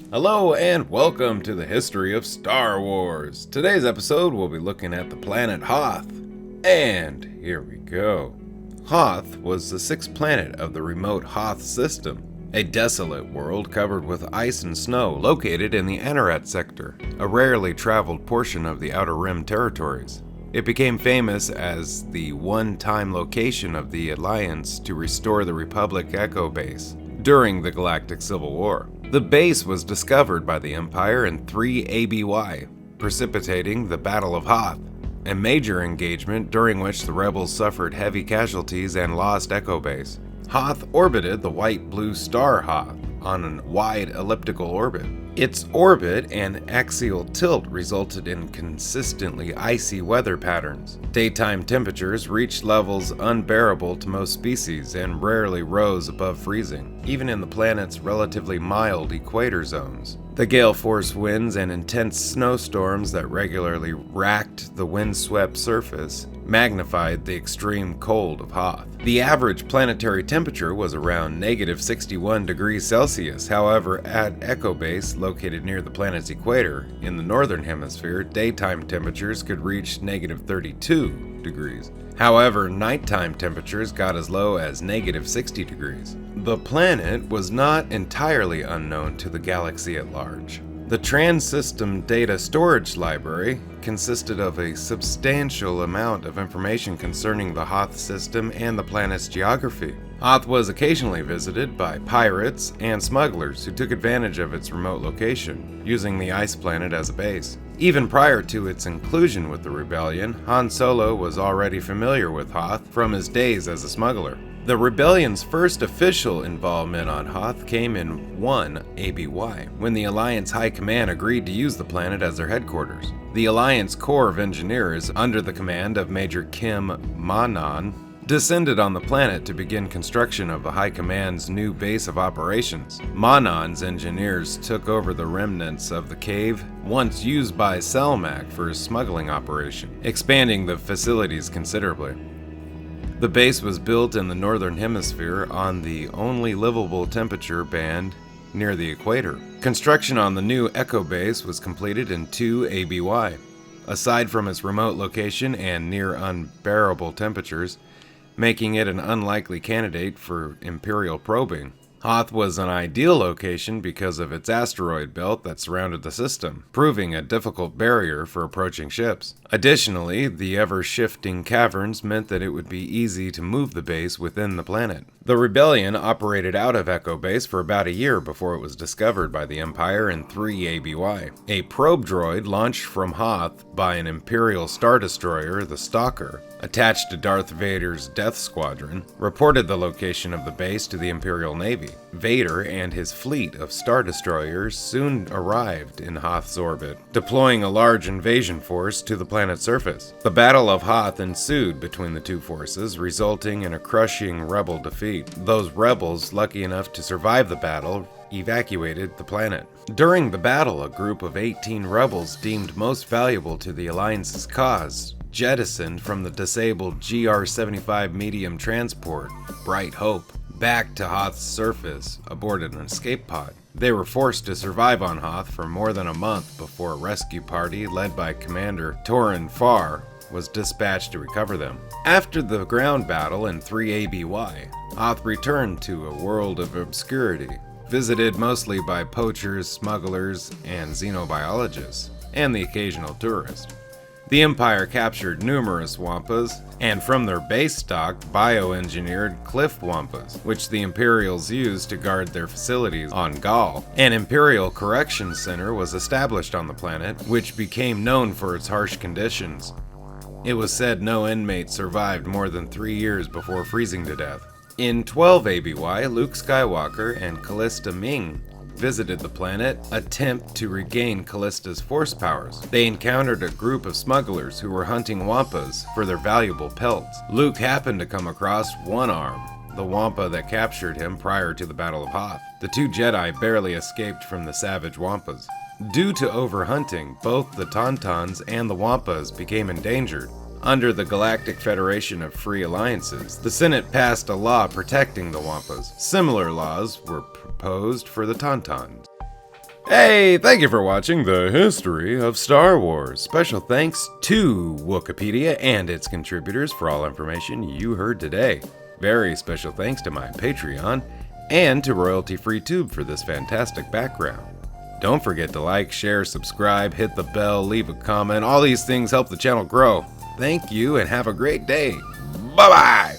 Hello and welcome to the history of Star Wars. Today's episode we'll be looking at the planet Hoth. And here we go. Hoth was the sixth planet of the remote Hoth system, a desolate world covered with ice and snow located in the Anarat sector, a rarely traveled portion of the Outer Rim territories. It became famous as the one-time location of the Alliance to restore the Republic Echo base during the Galactic Civil War. The base was discovered by the Empire in 3 ABY, precipitating the Battle of Hoth, a major engagement during which the rebels suffered heavy casualties and lost Echo base. Hoth orbited the white-blue star Hoth on a wide elliptical orbit. Its orbit and axial tilt resulted in consistently icy weather patterns. Daytime temperatures reached levels unbearable to most species and rarely rose above freezing, even in the planet's relatively mild equator zones. The gale-force winds and intense snowstorms that regularly racked the wind-swept surface magnified the extreme cold of Hoth. The average planetary temperature was around negative 61 degrees Celsius. However, at Echo Base, located near the planet's equator, in the northern hemisphere, daytime temperatures could reach negative 32 degrees. However, nighttime temperatures got as low as negative 60 degrees. The planet was not entirely unknown to the galaxy at large. The Trans-System Data Storage Library consisted of a substantial amount of information concerning the Hoth system and the planet's geography. Hoth was occasionally visited by pirates and smugglers who took advantage of its remote location, using the ice planet as a base. Even prior to its inclusion with the rebellion, Han Solo was already familiar with Hoth from his days as a smuggler. The rebellion's first official involvement on Hoth came in 1 ABY, when the Alliance High Command agreed to use the planet as their headquarters. The Alliance Corps of Engineers, under the command of Major Kim Manon, descended on the planet to begin construction of the High Command's new base of operations. Manon's engineers took over the remnants of the cave once used by Selmac for his smuggling operation, expanding the facilities considerably. The base was built in the northern hemisphere on the only livable temperature band near the equator. Construction on the new Echo base was completed in 2 ABY. Aside from its remote location and near unbearable temperatures, making it an unlikely candidate for Imperial probing, Hoth was an ideal location because of its asteroid belt that surrounded the system, proving a difficult barrier for approaching ships. Additionally, the ever-shifting caverns meant that it would be easy to move the base within the planet. The rebellion operated out of Echo Base for about a year before it was discovered by the Empire in 3 ABY. A probe droid launched from Hoth by an Imperial Star Destroyer, the Stalker, attached to Darth Vader's Death Squadron, reported the location of the base to the Imperial Navy. Vader and his fleet of Star Destroyers soon arrived in Hoth's orbit, deploying a large invasion force to the planet's surface. The Battle of Hoth ensued between the two forces, resulting in a crushing rebel defeat. Those rebels, lucky enough to survive the battle, evacuated the planet. During the battle, a group of 18 rebels deemed most valuable to the Alliance's cause jettisoned from the disabled GR-75 medium transport, Bright Hope, back to Hoth's surface aboard an escape pod. They were forced to survive on Hoth for more than a month before a rescue party led by Commander Torin Farr was dispatched to recover them. After the ground battle in 3 ABY, Hoth returned to a world of obscurity, visited mostly by poachers, smugglers, and xenobiologists, and the occasional tourist. The Empire captured numerous wampas, and from their base stock, bioengineered cliff wampas, which the Imperials used to guard their facilities on Gaul. An Imperial Correction Center was established on the planet, which became known for its harsh conditions. It was said no inmate survived more than 3 years before freezing to death. In 12 ABY, Luke Skywalker and Callista Ming visited the planet, attempt to regain Callista's force powers. They encountered a group of smugglers who were hunting wampas for their valuable pelts. Luke happened to come across One Arm, the wampa that captured him prior to the Battle of Hoth. The two Jedi barely escaped from the savage wampas. Due to overhunting, both the Tauntauns and the wampas became endangered. Under the Galactic Federation of Free Alliances, the Senate passed a law protecting the wampas. Similar laws were proposed for the Tauntauns. Hey, thank you for watching the history of Star Wars. Special thanks to Wikipedia and its contributors for all information you heard today. Very special thanks to my Patreon and to Royalty Free Tube for this fantastic background. Don't forget to like, share, subscribe, hit the bell, leave a comment. All these things help the channel grow. Thank you and have a great day. Bye-bye!